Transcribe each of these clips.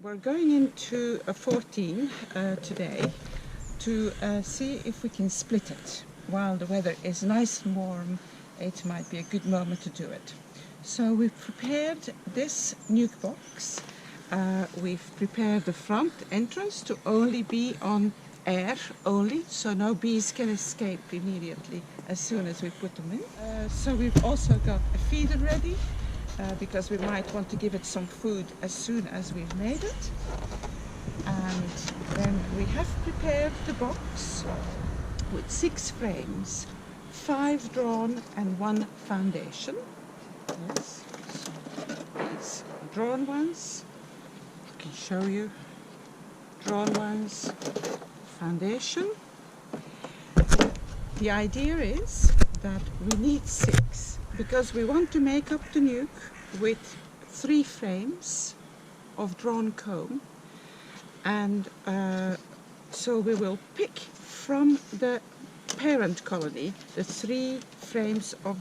We're going into a 14 today to see if we can split it. While the weather is nice and warm, it might be a good moment to do it. So we've prepared this nuke box. We've prepared the front entrance to only be on air only, so no bees can escape immediately as soon as we put them in. So we've also got a feeder ready, because we might want to give it some food as soon as we've made it. And then we have prepared the box with 6 frames, 5 drawn and 1 foundation. Yes, so these drawn ones, I can show you, drawn ones, foundation. The idea is that we need 6 because we want to make up the nuke with 3 frames of drawn comb, and so we will pick from the parent colony the 3 frames of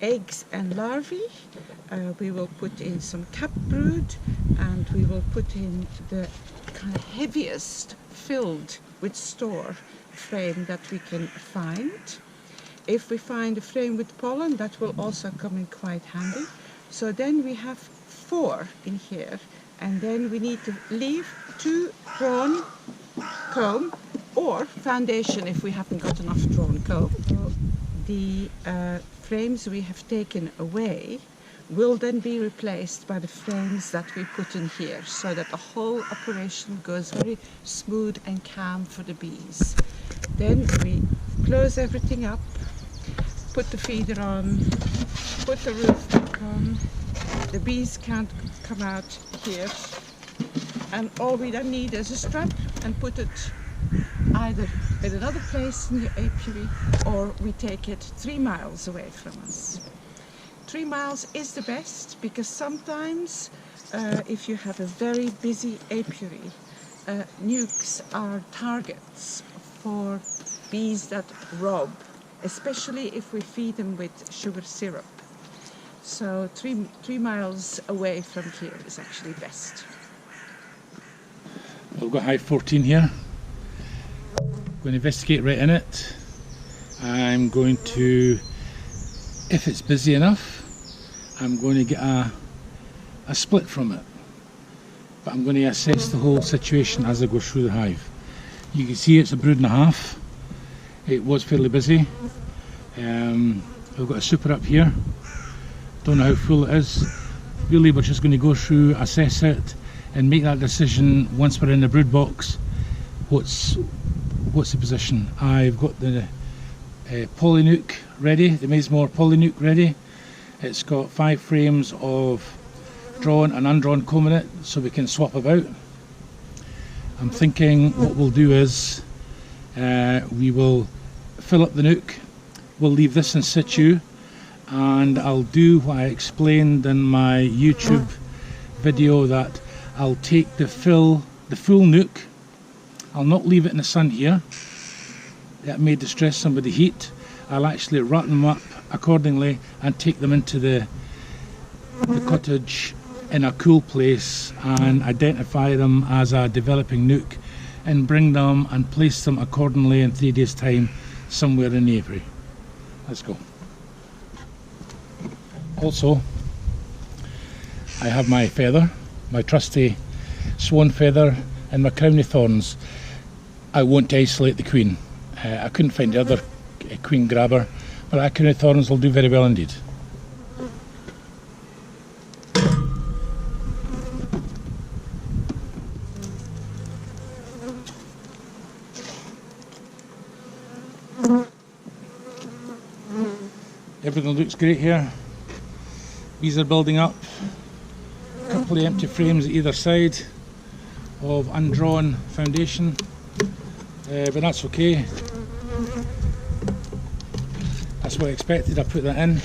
eggs and larvae. We will put in some cap brood, and we will put in the kind of heaviest filled with store frame that we can find. If we find a frame with pollen, that will also come in quite handy. So then we have 4 in here, and then we need to leave 2 drawn comb or foundation if we haven't got enough drawn comb. So the frames we have taken away will then be replaced by the frames that we put in here, so that the whole operation goes very smooth and calm for the bees. Then we close everything up, put the feeder on, put the roof back on. The bees can't come out here, and all we then need is a strap and put it either in another place in the apiary, or we take it 3 miles away from us. 3 miles is the best, because sometimes if you have a very busy apiary, nukes are targets for bees that rob, especially if we feed them with sugar syrup. So 3 miles away from here is actually best. We've got hive 14 here. I'm going to investigate right in it. I'm going to, if it's busy enough, I'm going to get a split from it. But I'm going to assess the whole situation as I go through the hive. You can see it's a brood and a half. It was fairly busy. We've got a super up here. Don't know how full it is. Really, we're just going to go through, assess it, and make that decision once we're in the brood box. What's the position? I've got the polynuke ready, the Maysmore polynuke ready. It's got 5 frames of drawn and undrawn comb in it, so we can swap about. I'm thinking what we'll do is we will fill up the nuke. We'll leave this in situ, and I'll do what I explained in my YouTube video, that I'll take the full nuke. I'll not leave it in the sun here. That may distress some of the heat. I'll actually wrap them up accordingly and take them into the cottage in a cool place and identify them as a developing nuke, and bring them and place them accordingly in 3 days' time somewhere in the apiary. Let's go. Also, I have my feather, my trusty swan feather, and my crown of thorns. I want to isolate the queen. I couldn't find the other queen grabber, but that crown of thorns will do very well indeed. Everything looks great here. Bees are building up. A couple of empty frames at either side of undrawn foundation, but that's okay. That's what I expected. I put that in,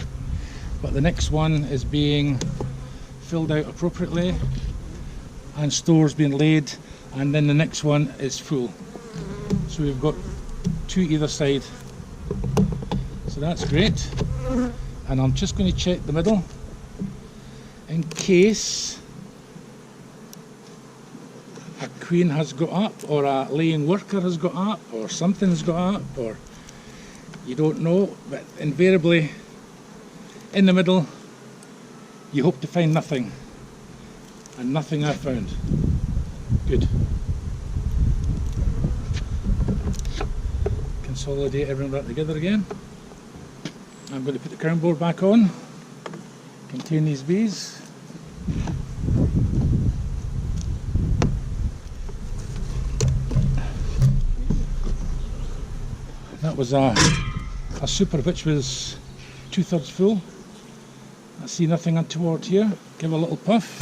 but the next one is being filled out appropriately and stores being laid, and then the next one is full. So we've got 2 either side, so that's great. And I'm just going to check the middle in case queen has got up, or a laying worker has got up, or something's got up, or you don't know, but invariably in the middle you hope to find nothing, and nothing I found. Good. Consolidate everything back together again. I'm going to put the crown board back on, contain these bees. That was a super which was 2/3 full. I see nothing untoward here. Give a little puff.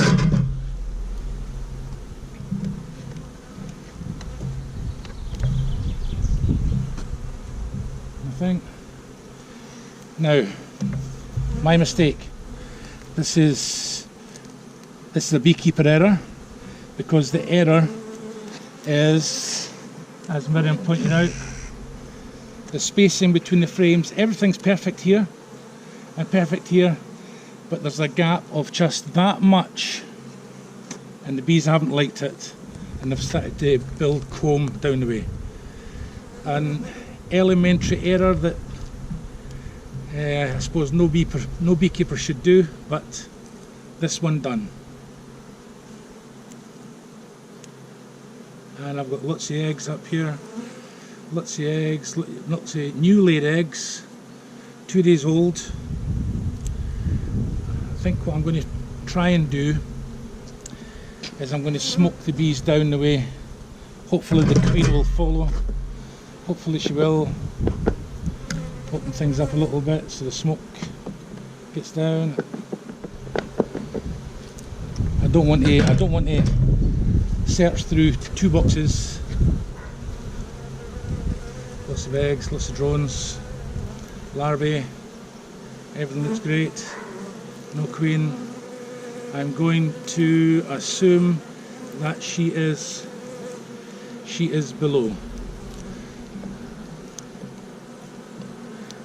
Nothing. Now, my mistake. This is a beekeeper error, because the error is, as Myriam pointed out, the spacing between the frames. Everything's perfect here and perfect here, but there's a gap of just that much, and the bees haven't liked it, and they've started to build comb down the way. An elementary error that I suppose no beekeeper should do, but this one done. And I've got lots of eggs up here, lots of eggs, lots of new laid eggs, 2 days old. I think what I'm going to try and do is I'm going to smoke the bees down the way. Hopefully the queen will follow. Hopefully she will. Open things up a little bit so the smoke gets down. I don't want to search through 2 boxes. Lots of eggs, lots of drones, larvae. Everything looks great. No queen. I'm going to assume that she is below.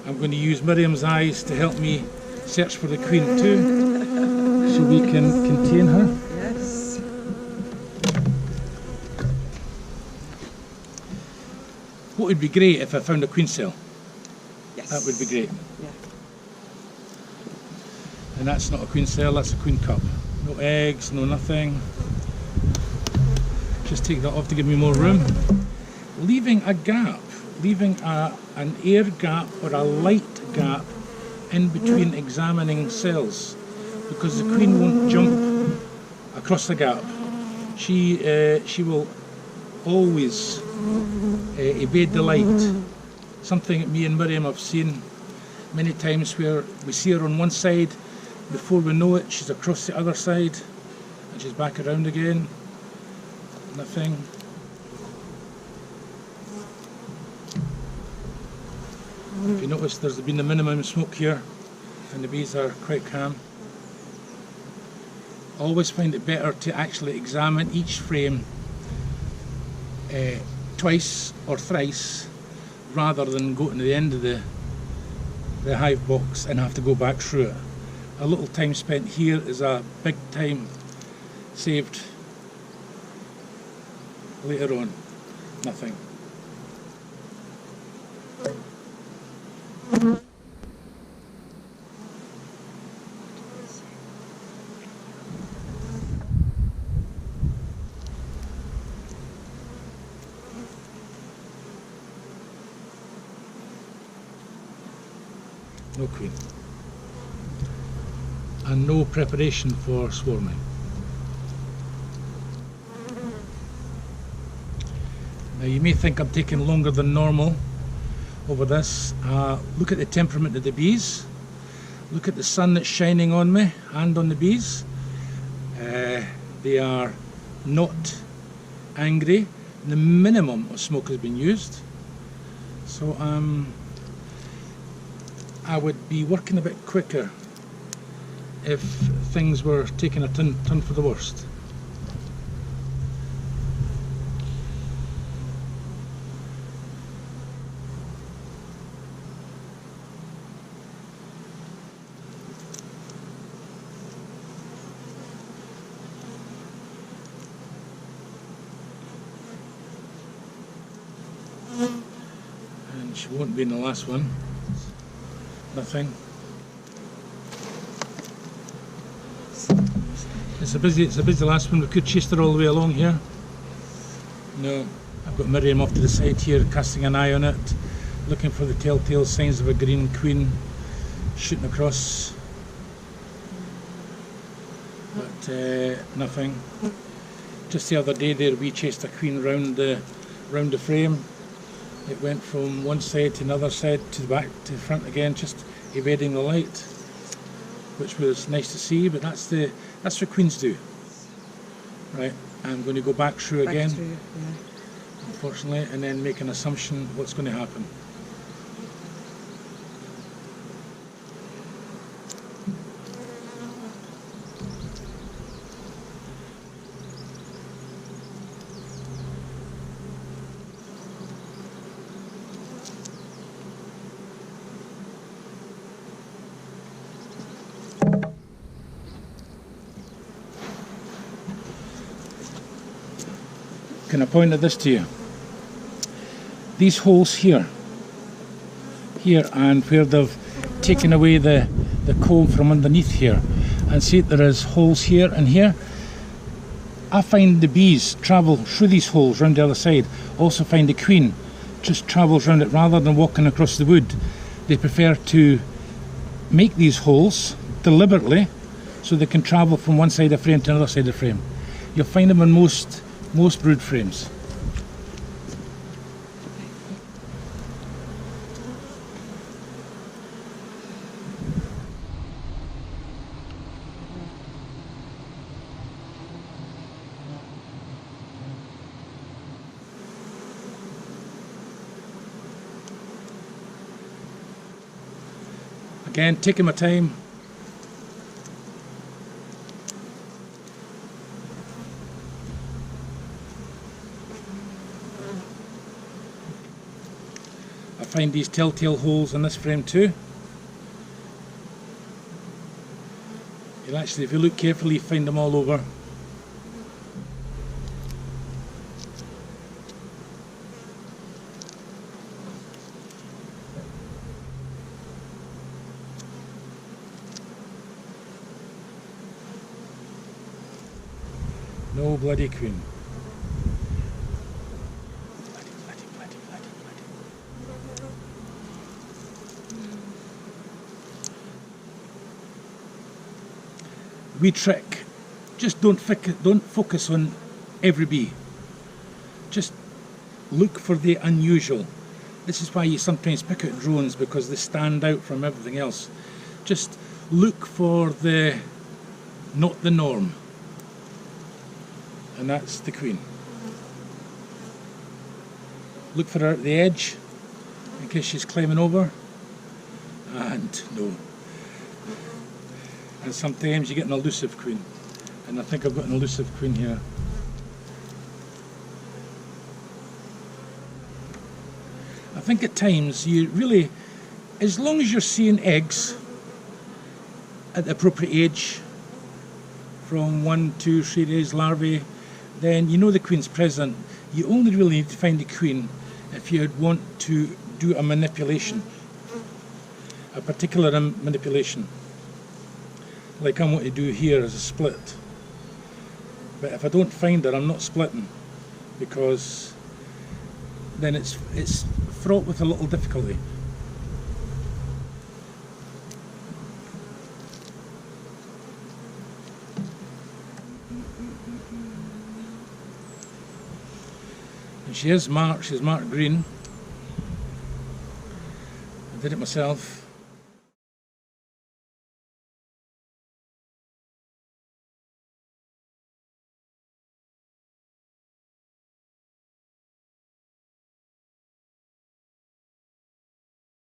I'm going to use Myriam's eyes to help me search for the queen too, so we can contain her. Yes. What would be great if I found a queen cell? Yes. That would be great. Yeah. And that's not a queen cell, that's a queen cup. No eggs, no nothing. Just take that off to give me more room. Leaving a gap, leaving an air gap or a light gap in between examining cells, because the queen won't jump across the gap. She will always evade the light. Something that me and Myriam have seen many times, where we see her on one side, before we know it she's across the other side and she's back around again. Nothing. If you notice, there's been the minimum smoke here and the bees are quite calm. Always find it better to actually examine each frame twice or thrice, rather than go to the end of the hive box and have to go back through it. A little time spent here is a big time saved later on. Nothing. No queen. And no preparation for swarming. Now you may think I'm taking longer than normal over this. Look at the temperament of the bees. Look at the sun that's shining on me and on the bees. They are not angry. The minimum of smoke has been used. So I would be working a bit quicker if things were taking a turn for the worst. She won't be in the last one. Nothing. It's a busy last one. We could chase her all the way along here. No, I've got Myriam off to the side here, casting an eye on it, looking for the telltale signs of a green queen shooting across. But nothing. Just the other day there we chased a queen round the frame. It went from one side to another side to the back to the front again, just evading the light, which was nice to see. But that's what queens do. Right, I'm going to go back through again, unfortunately, and then make an assumption what's going to happen. Can I point at this to you? These holes here and where they've taken away the comb from underneath here, and see there is holes here and here. I find the bees travel through these holes round the other side. Also find the queen just travels round it rather than walking across the wood. They prefer to make these holes deliberately so they can travel from one side of the frame to another side of the frame. You'll find them on most brood frames. Again, taking my time. I find these telltale holes in this frame too. You'll actually, if you look carefully, find them all over. No bloody queen. Bloody. Wee trick, just don't focus on every bee. Just look for the unusual. This is why you sometimes pick out drones, because they stand out from everything else. Just look for the not the norm. And that's the queen. Look for her at the edge in case she's climbing over, and no. And sometimes you get an elusive queen, and I think I've got an elusive queen here. I think at times you really, as long as you're seeing eggs at the appropriate age, from 1, 2, 3 days larvae, then you know the queen's present. You only really need to find the queen if you want to do a manipulation, a particular manipulation, like I'm going to do here as a split. But if I don't find her, I'm not splitting, because then it's fraught with a little difficulty. And she is marked, she's marked green. I did it myself.